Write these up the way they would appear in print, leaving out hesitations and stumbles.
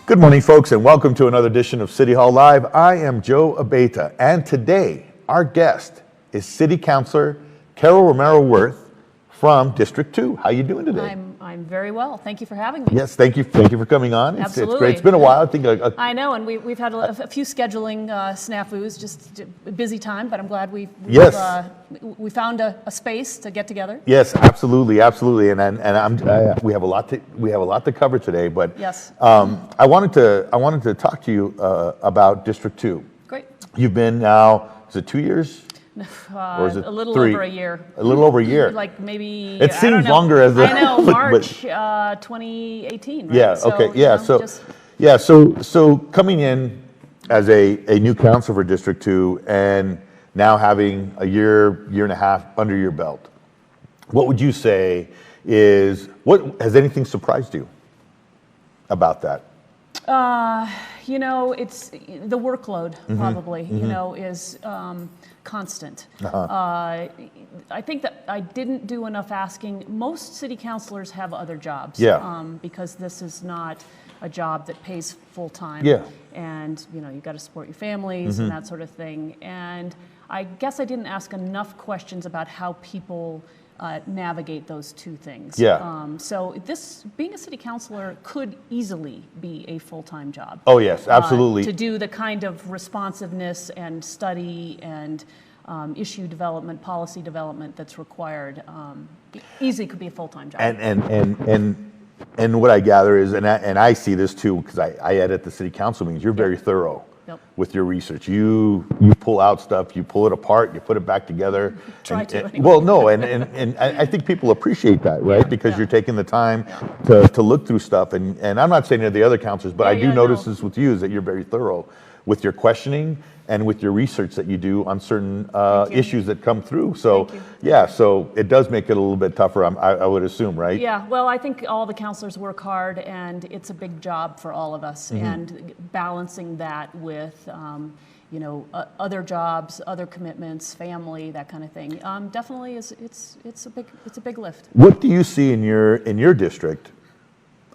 Good morning, folks, and welcome to another edition of City Hall Live. I am Joe Abeyta, and today our guest is City Councilor Carol Romero-Wirth from District 2. How are you doing today? I'm very well. Thank you for having me. Yes, thank you for coming on. Absolutely. It's great. It's been a while. I think. I know, and we've had a few scheduling snafus, just a busy time, but I'm glad we found a space to get together. Yes, absolutely, absolutely, we have a lot to cover today. But yes, I wanted to talk to you about District 2. Great. You've been now, is it 2 years? Or is it a little 3? over a year. A little over a year. Like maybe. It seems longer as I know, March 2018. Right? Yeah. So, okay. Yeah. So coming in as a new council for District 2 and now having a year and a half under your belt, what would you say has anything surprised you about that? It's the workload probably, is constant. I think that I didn't do enough asking. Most city councilors have other jobs. Because this is not a job that pays full time. Yeah. And, you've got to support your families and that sort of thing. And I guess I didn't ask enough questions about how people navigate those two things. So being a city councilor could easily be a full-time job. Oh yes, absolutely. To do the kind of responsiveness and study and issue development, policy development that's required, easily could be a full-time job. And what I gather is, and I see this too, because I edit the city council meetings. You're very thorough. With your research, you pull out stuff, you pull it apart, you put it back together. Try to. Anyway. Well, no, and I think people appreciate that, right? Because you're taking the time to look through stuff. And I'm not saying to the other councilors, but I do notice this with you, is that you're very thorough with your questioning and with your research that you do on certain issues that come through. So so it does make it a little bit tougher, I would assume, right? Yeah, well, I think all the councilors work hard, and it's a big job for all of us. And balancing that with, other jobs, other commitments, family, that kind of thing, definitely it's a big lift. What do you see in your district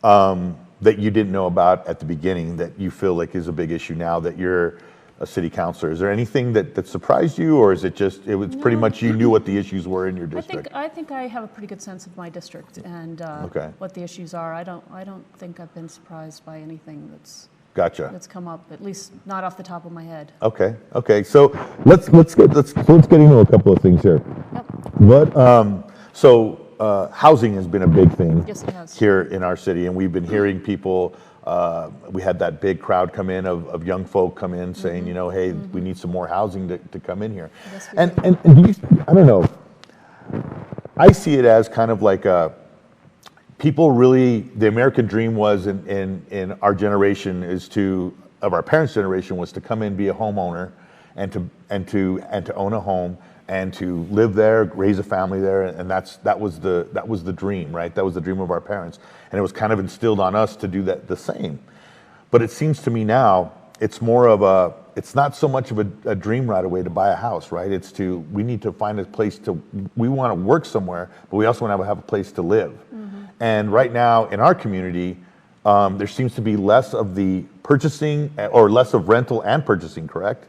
that you didn't know about at the beginning that you feel like is a big issue now that you're a city councilor? Is there anything that surprised you, or is it just pretty much you knew what the issues were in your district? I think I have a pretty good sense of my district and what the issues are. I don't think I've been surprised by anything that's come up, at least not off the top of my head. Okay. So let's get into a couple of things here. Housing has been a big thing here in our city, and we've been hearing people. We had that big crowd come in of young folk come in saying, hey, we need some more housing to come in here. And I don't know. I see it as kind of like the American dream was in our generation of our parents' generation was to come in, be a homeowner, and to own a home and to live there, raise a family there, and that was the dream, right? That was the dream of our parents, and it was kind of instilled on us to do that the same. But it seems to me now it's more of it's not so much of a dream right away to buy a house, right? We need to find a place we want to work somewhere, but we also want to have a place to live. And right now in our community, there seems to be less of the purchasing or less of rental and purchasing, correct?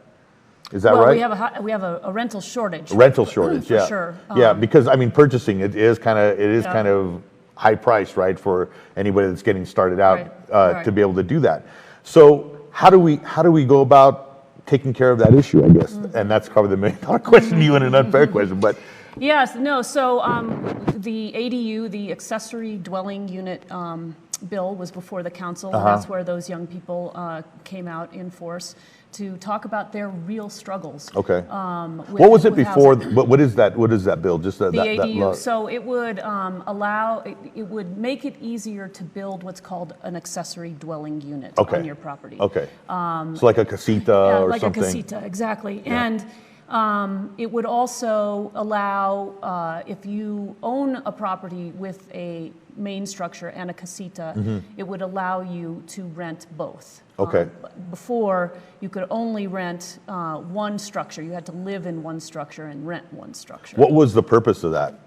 Is that right? We have a rental shortage. For sure. Because purchasing it is kind of high price, right, for anybody that's getting started out to be able to do that. So how do we go about taking care of that issue, I guess? And that's probably the $1 million question to you and an unfair question, but. Yes, no. So the ADU, the accessory dwelling unit bill, was before the council. And that's where those young people came out in force to talk about their real struggles. Okay. What was it before? What is that? What is that bill? Just the ADU. So it would it would make it easier to build what's called an accessory dwelling unit on your property. Okay. So like a casita or like something. Like a casita, exactly. Yeah. And it would also allow, if you own a property with a main structure and a casita, it would allow you to rent both. Okay. Before, you could only rent one structure. You had to live in one structure and rent one structure. What was the purpose of that?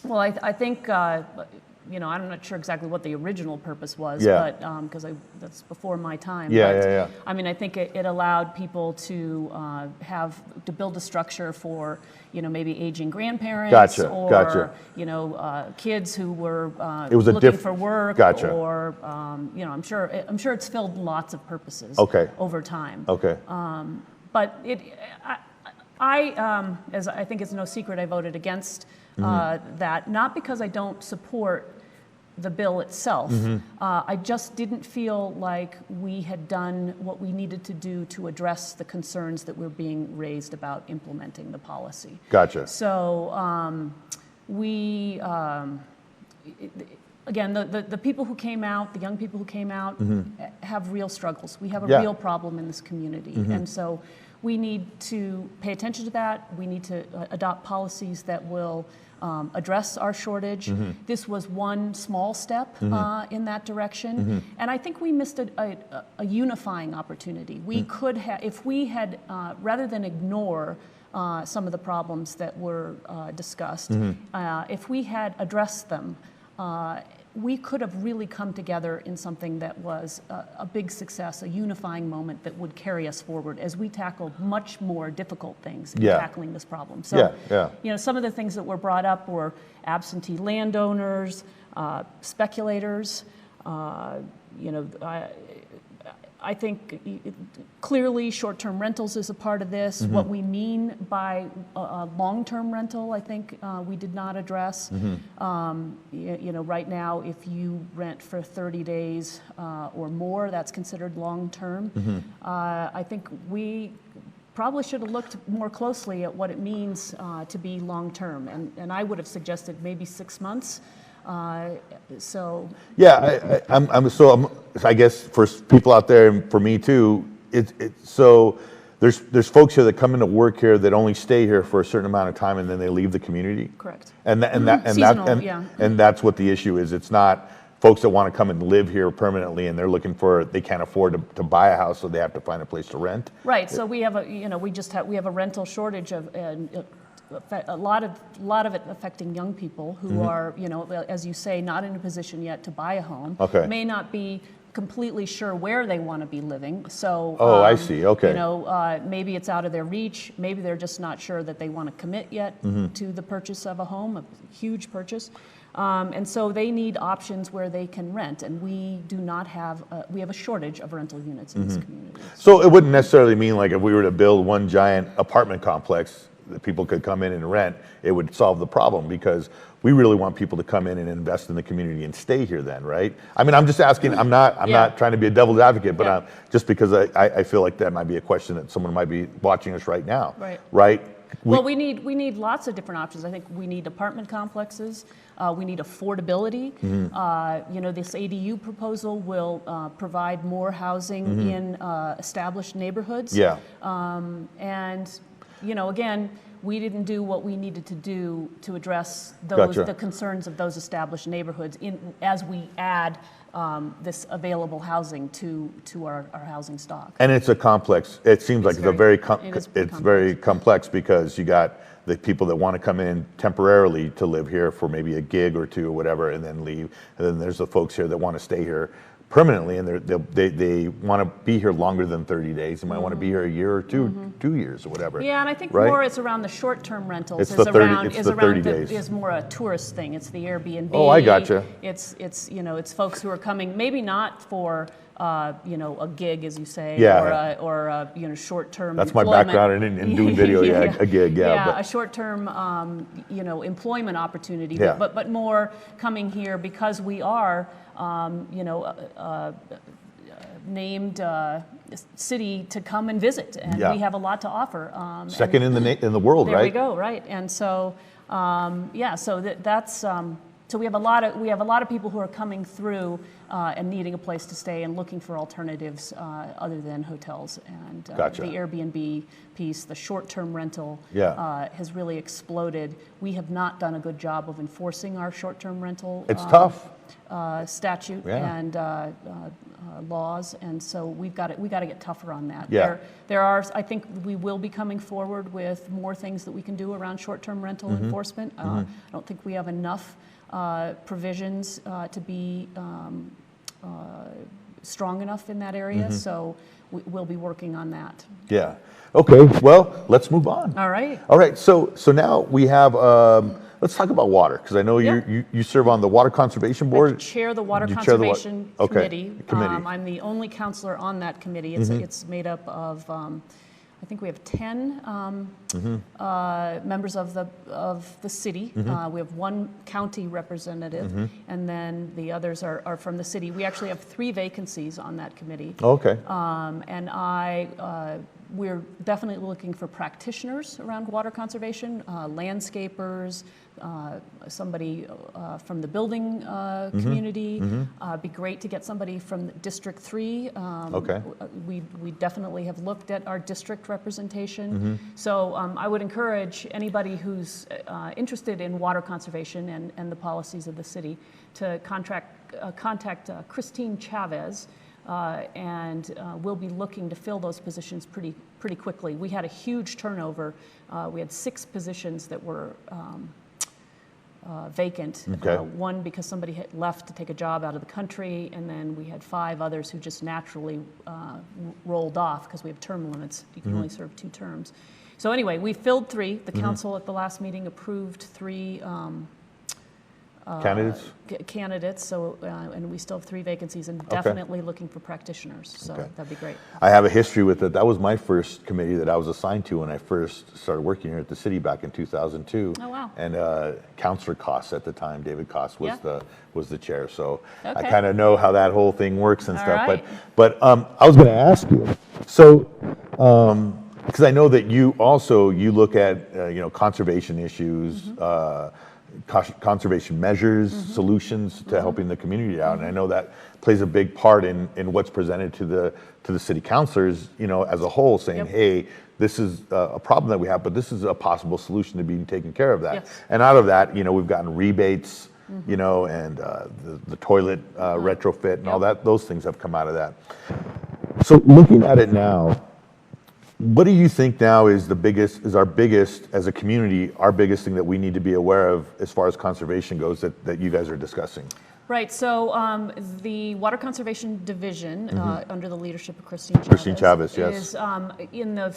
Well, I think I'm not sure exactly what the original purpose was, Yeah. but that's before my time. Yeah, but, yeah, yeah. I mean, I think it allowed people to build a structure for, maybe aging grandparents Gotcha, or, gotcha. kids who were It was a looking diff- for work, Gotcha. or, I'm sure it's filled lots of purposes Okay. over time. Okay. But as I think it's no secret, I voted against that, not because I don't support the bill itself. I just didn't feel like we had done what we needed to do to address the concerns that were being raised about implementing the policy. Gotcha. So again, the people who came out, the young people who came out, have real struggles. We have a Yeah. real problem in this community. And so we need to pay attention to that. We need to adopt policies that will address our shortage. This was one small step in that direction. And I think we missed a unifying opportunity. We could have, if we had, rather than ignore some of the problems that were discussed, if we had addressed them, we could have really come together in something that was a big success, a unifying moment that would carry us forward as we tackled much more difficult things in Yeah. tackling this problem. So, Yeah. some of the things that were brought up were absentee landowners, speculators. I think clearly short-term rentals is a part of this. What we mean by a long-term rental, I think we did not address. Right now, if you rent for 30 days or more, that's considered long-term. I think we probably should have looked more closely at what it means to be long-term. And I would have suggested maybe 6 months. Yeah, I guess for people out there and for me too, so there's folks here that come into work here that only stay here for a certain amount of time and then they leave the community. Correct. And Yeah. and that's what the issue is. It's not folks that want to come and live here permanently and they can't afford to buy a house, so they have to find a place to rent. Right. So we have we have a rental shortage of. A lot of it affecting young people who are, as you say, not in a position yet to buy a home. Okay. May not be completely sure where they want to be living. So, I see. Okay. Maybe it's out of their reach. Maybe they're just not sure that they want to commit yet to the purchase of a home, a huge purchase. And so they need options where they can rent, and we do not have, we have a shortage of rental units in this community. So it wouldn't necessarily mean like if we were to build one giant apartment complex that people could come in and rent, it would solve the problem, because we really want people to come in and invest in the community and stay here then, right? I mean, I'm just asking, I'm not trying to be a devil's advocate, but just because I feel like that might be a question that someone might be watching us right now. Right? We need lots of different options. I think we need apartment complexes. We need affordability. This ADU proposal will provide more housing in established neighborhoods. Yeah. Again, we didn't do what we needed to do to address the concerns of those established neighborhoods as we add this available housing to our housing stock. And it's a complex. It seems like it's very complex, because you got the people that want to come in temporarily to live here for maybe a gig or two or whatever, and then leave. And then there's the folks here that want to stay here permanently, and they want to be here longer than 30 days. They might want to be here a year or 2 years or whatever. Yeah, and I think more it's around the short-term rentals. It's the 30 days. Is more a tourist thing. It's the Airbnb. Oh, I gotcha. It's folks who are coming maybe not for a gig, as you say, or short-term. That's employment. my background in doing video. A gig. A short-term employment opportunity. Yeah. But more coming here because we are named city to come and visit, and we have a lot to offer. Second in the world, there right? There we go, right? And so, so we have a lot of people who are coming through and needing a place to stay and looking for alternatives other than hotels. And the Airbnb piece, the short-term rental, has really exploded. We have not done a good job of enforcing our short-term rental. It's tough. Statute and laws, and so we got to get tougher on that. Yeah. I think we will be coming forward with more things that we can do around short-term rental enforcement. I don't think we have enough provisions to be strong enough in that area. So we'll be working on that. Yeah. Okay. Well, let's move on. All right. All right. So now we have. Let's talk about water, because I know you serve on the Water Conservation I Board. chair the Water You chair the wa- Conservation okay, Committee. I'm the only counselor on that committee. It's made up of, I think we have 10 members of the city. We have one county representative, and then the others are from the city. We actually have 3 vacancies on that committee. Okay. And we're definitely looking for practitioners around water conservation, landscapers, somebody from the building community. Be great to get somebody from District 3. Okay. We definitely have looked at our district representation. So I would encourage anybody who's interested in water conservation and the policies of the city to contact Christine Chavez. And we'll be looking to fill those positions pretty quickly. We had a huge turnover. We had 6 positions that were vacant. Okay. One because somebody had left to take a job out of the country, and then we had 5 others who just naturally rolled off because we have term limits. You can only serve 2 terms. So anyway, we filled 3. The council at the last meeting approved 3 candidates. So and we still have 3 vacancies, and definitely looking for practitioners. So that'd be great. I have a history with it. That was my first committee that I was assigned to when I first started working here at the city back in 2002. Oh, wow. And Councilor Koss at the time, David Koss, was the chair. So I Okay. kind of know how that whole thing works and All stuff. right. But I was going to ask you. So because I know that you look at conservation issues. Conservation measures, solutions to helping the community out, and I know that plays a big part in what's presented to the city councilors, as a whole, saying, hey, this is a problem that we have, but this is a possible solution to being taken care of that. Yes. And out of that, we've gotten rebates, and the toilet retrofit and all that. Those things have come out of that. So looking at it now, what do you think now is our biggest, as a community, our biggest thing that we need to be aware of as far as conservation goes that you guys are discussing? Right. So the Water Conservation Division, under the leadership of Christine Chavez, yes. is in the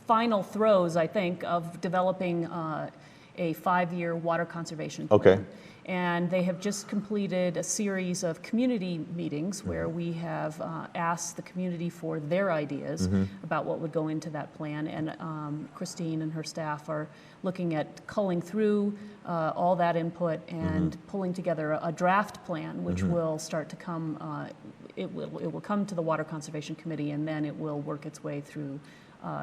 final throes, I think, of developing a 5-year water conservation plan. Okay. And they have just completed a series of community meetings where we have asked the community for their ideas about what would go into that plan. And Christine and her staff are looking at culling through all that input and pulling together a draft plan, which will start to come. It will come to the Water Conservation Committee, and then it will work its way through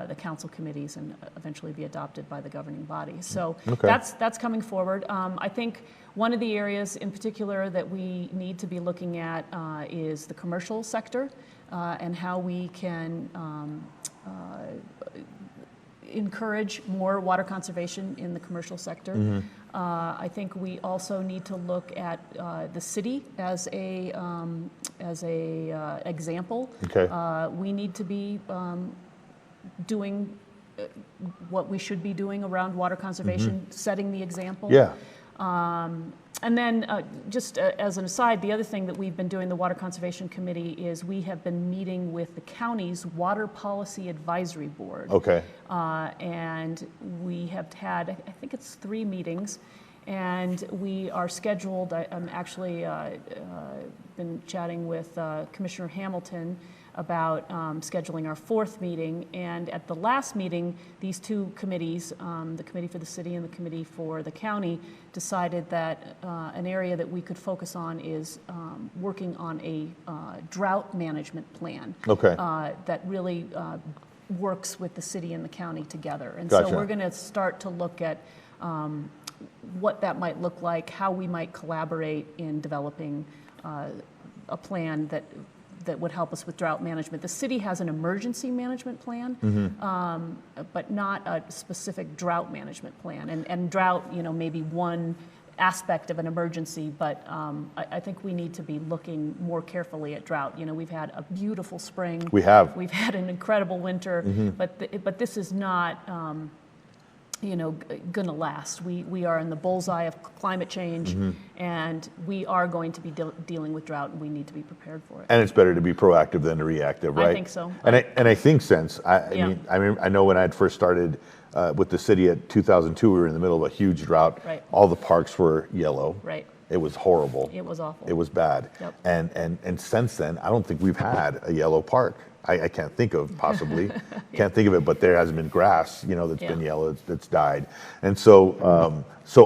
the council committees and eventually be adopted by the governing body. So that's coming forward. I think one of the areas in particular that we need to be looking at is the commercial sector and how we can encourage more water conservation in the commercial sector. I think we also need to look at the city as a example. Okay. We need to be doing what we should be doing around water conservation, setting the example. Yeah. And then just as an aside, the other thing that we've been doing, the Water Conservation Committee, is we have been meeting with the county's Water Policy Advisory Board. Okay. And we have had, I think it's 3 meetings, and we are scheduled, I'm actually been chatting with Commissioner Hamilton about scheduling our 4th meeting. And at the last meeting, these 2 committees, the Committee for the City and the Committee for the County, decided that an area that we could focus on is working on a drought management plan. Okay. That really works with the city and the county together. And Gotcha. so we're going to start to look at what that might look like, how we might collaborate in developing a plan that would help us with drought management. The city has an emergency management plan, but not a specific drought management plan. And drought, may be one aspect of an emergency, but I think we need to be looking more carefully at drought. We've had a beautiful spring. We have. We've had an incredible winter, but this is not going to last. We are in the bullseye of climate change, and we are going to be dealing with drought, and we need to be prepared for it. And it's better to be proactive than reactive, right? I think so. And I think since Yeah. I know when I had first started with the city at 2002, we were in the middle of a huge drought. Right. All the parks were yellow. Right. It was horrible. It was awful. It was bad. Yep. And since then, I don't think we've had a yellow park. I can't think of possibly, can't think of it, but there hasn't been grass, that's been yellow, that's died. And so,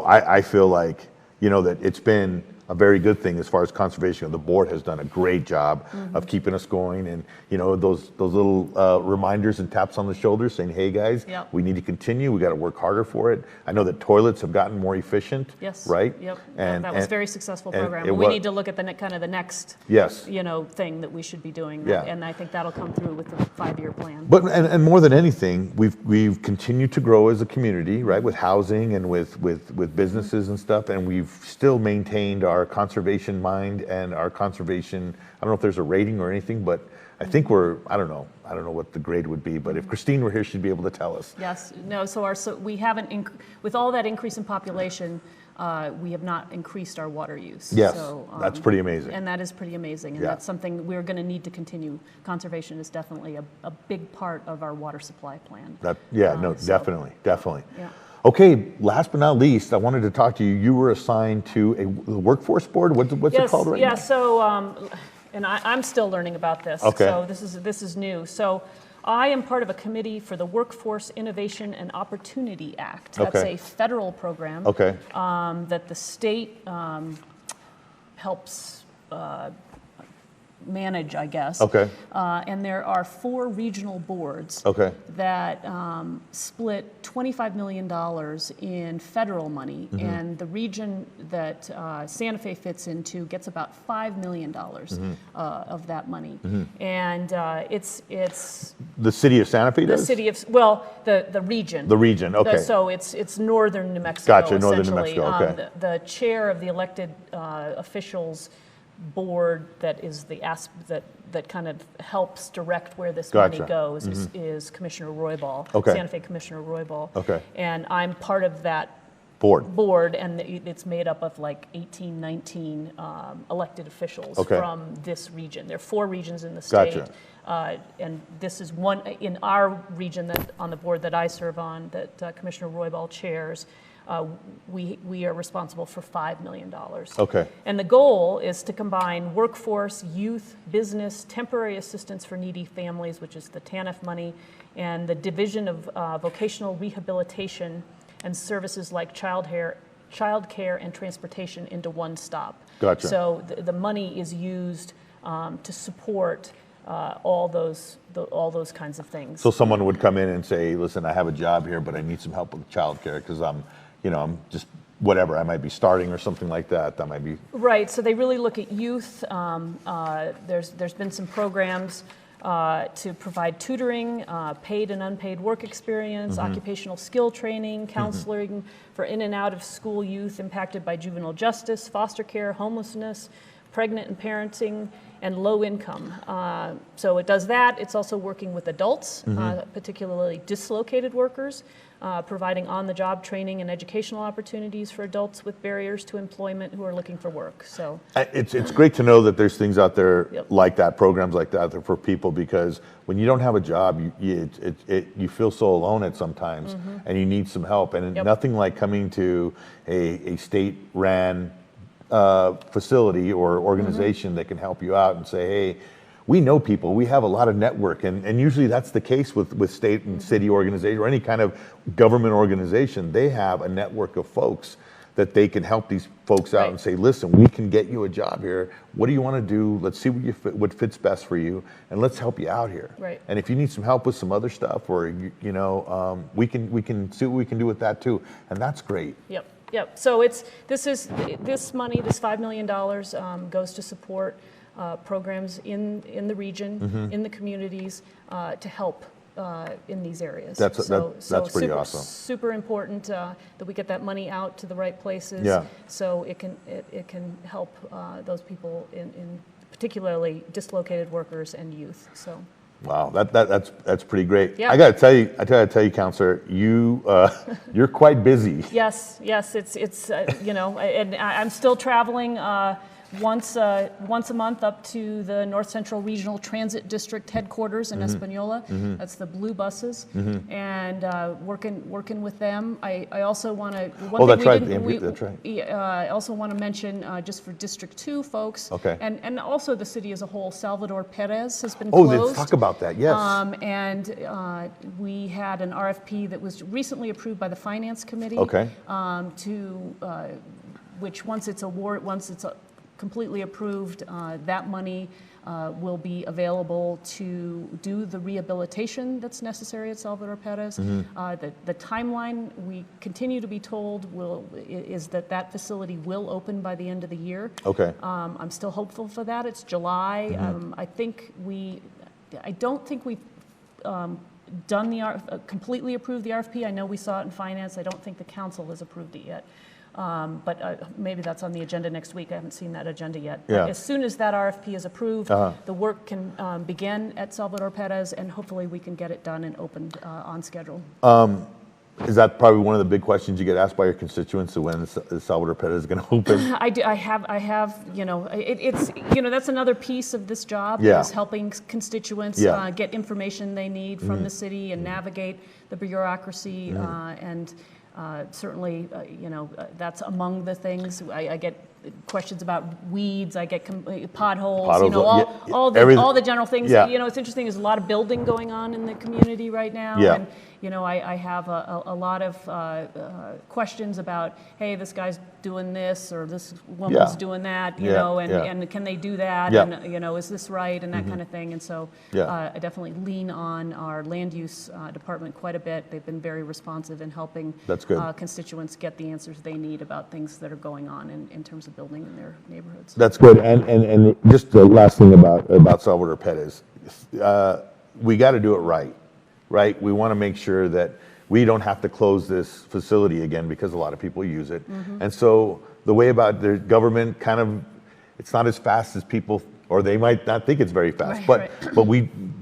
I feel like, that it's been a very good thing as far as conservation. The board has done a great job of keeping us going, and those little reminders and taps on the shoulder saying, "Hey guys, Yep. we need to continue. We got to work harder for it." I know that toilets have gotten more efficient. Yes. Right. Yep. And that was a very successful and program. it We wa- need to look at the next Yes. thing that we should be doing. Yeah. And I think that'll come through with the 5-year plan. But and more than anything, we've continued to grow as a community, right, with housing and with businesses and stuff, and we've still maintained our conservation mind and our conservation. I don't know if there's a rating or anything, but I think I don't know what the grade would be, but if Christine were here, she'd be able to tell us. Yes. No. So we haven't with all that increase in population. We have not increased our water use. Yes, So, that's pretty amazing. And that is pretty amazing. And Yeah. that's something we're going to need to continue. Conservation is definitely a big part of our water supply plan. Definitely. Yeah. Okay, last but not least, I wanted to talk to you. You were assigned to a workforce board. What's it called right now? Yeah, so, and I'm still learning about this. Okay. So this is new. So I am part of a committee for the Workforce Innovation and Opportunity Act. That's Okay. a federal program Okay. that the state helps manage, I guess. Okay. And there are 4 regional boards Okay. that split $25 million in federal money, and the region that Santa Fe fits into gets about $5 million of that money. And it's The city of Santa Fe the does? city of, the region. The region, okay. So it's northern New Mexico, Gotcha, northern New essentially. Mexico, okay. The chair of the elected officials board that is that kind of helps direct where this money Gotcha. goes is Commissioner Roybal, Okay. Santa Fe Commissioner Roybal. Okay. And I'm part of that Board. and it's made up of like 18, 19 elected officials Okay. from this region. There are 4 regions in the state. Gotcha. And this is one in our region that on the board that I serve on, that Commissioner Roybal chairs. We are responsible for $5 million. Okay. And the goal is to combine workforce, youth, business, temporary assistance for needy families, which is the TANF money, and the division of vocational rehabilitation and services like childcare and transportation into one stop. Gotcha. So the money is used to support all those kinds of things. So someone would come in and say, "Listen, I have a job here, but I need some help with childcare because I'm just whatever. I might be starting or something like that. That might be." Right. So they really look at youth. There's been some programs to provide tutoring, paid and unpaid work experience, occupational skill training, counseling for in and out of school youth impacted by juvenile justice, foster care, homelessness, pregnant and parenting, and low income. So it does that. It's also working with adults, particularly dislocated workers, providing on-the-job training and educational opportunities for adults with barriers to employment who are looking for work. So It's great to know that there's things out there Yep. like that, programs like that for people, because when you don't have a job, you feel so alone at sometimes, and you need some help. And Yep. nothing like coming to a state-ran facility or organization that can help you out and say, "Hey, we know people, we have a lot of network," and usually that's the case with state and city organization or any kind of government organization. They have a network of folks that they can help these folks out Right. and say, "Listen, we can get you a job here. What do you want to do? Let's see what fits best for you, and let's help you out here." Right. And if you need some help with some other stuff, or we can see what we can do with that too, and that's great. Yep. So this money, this $5 million goes to support programs in the region, in the communities, to help in these areas. That's pretty awesome. Super important that we get that money out to the right places. Yeah. So it can help those people in particularly dislocated workers and youth. So. Wow, that's pretty great. Yeah. I gotta tell you, Councilor, you're quite busy. Yes, it's and I'm still traveling once a month up to the North Central Regional Transit District headquarters in Espanola. That's the blue buses, and working with them. I also want to. That's right. That's right. I also want to mention just for District 2 folks, Okay. and also the city as a whole. Salvador Perez has been closed. Let's talk about that. Yes. And we had an RFP that was recently approved by the Finance Committee. Okay. Which once it's completely approved, that money will be available to do the rehabilitation that's necessary at Salvador Perez. The timeline we continue to be told is that facility will open by the end of the year. Okay. I'm still hopeful for that. It's July. I don't think we've done completely approved the RFP. I know we saw it in finance. I don't think the council has approved it yet. But maybe that's on the agenda next week. I haven't seen that agenda yet. Yeah. But as soon as that RFP is approved, the work can begin at Salvador Perez, and hopefully we can get it done and opened on schedule. Is that probably one of the big questions you get asked by your constituents, when Salvador Perez is going to open? I have. It's that's another piece of this job, Yeah. is helping constituents Yeah. Get information they need from the city and navigate the bureaucracy and. Certainly, that's among the things. I get questions about weeds. I get potholes. All the general things. Yeah. It's interesting. There's a lot of building going on in the community right now. Yeah. And I have a lot of questions about, hey, this guy's doing this or this woman's Yeah. doing that. Yeah. And can they do that? Yeah. And is this right? And that kind of thing. And so Yeah. I definitely lean on our land use department quite a bit. They've been very responsive in helping That's good. Constituents get the answers they need about things that are going on in terms of building in their neighborhoods. That's good. And just the last thing about Salvador Perez, we got to do it right. Right? We want to make sure that we don't have to close this facility again because a lot of people use it. And so the way about their government it's not as fast as people, or they might not think it's very fast. Right, but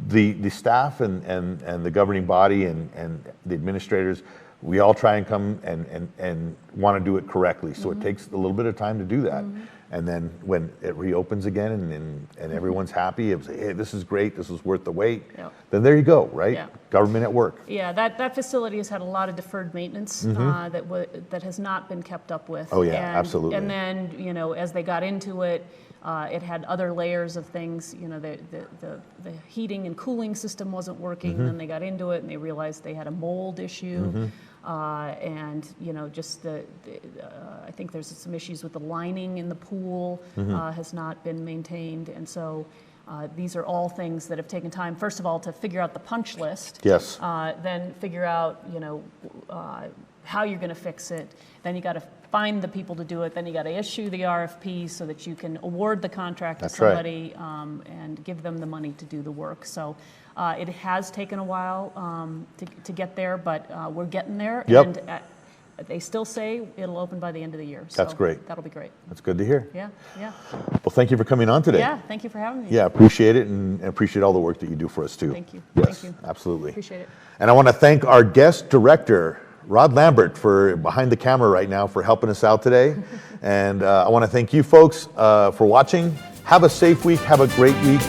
the staff and the governing body and the administrators, we all try and come and want to do it correctly. So it takes a little bit of time to do that. And then when it reopens again and everyone's happy, and say, hey, this is great, this is worth the wait, then there you go, right? Yeah. Government at work. Yeah, that facility has had a lot of deferred maintenance that has not been kept up with. Oh, yeah, absolutely. And then, as they got into it, it had other layers of things. The heating and cooling system wasn't working. Then they got into it and they realized they had a mold issue. And just I think there's some issues with the lining in the pool has not been maintained, and so these are all things that have taken time. First of all, to figure out the punch list. Yes. Then figure out how you're going to fix it. Then you got to find the people to do it. Then you got to issue the RFP so that you can award the contract to somebody and give them the money to do the work. So. It has taken a while to get there, but we're getting there. Yep. And they still say it'll open by the end of the year. So That's great. That'll be great. That's good to hear. Yeah. Well, thank you for coming on today. Yeah, thank you for having me. Yeah, appreciate it, and appreciate all the work that you do for us too. Thank you. Yes, Thank you. absolutely. Appreciate it. And I want to thank our guest director, Rod Lambert, for behind the camera right now for helping us out today. And I want to thank you folks for watching. Have a safe week. Have a great week.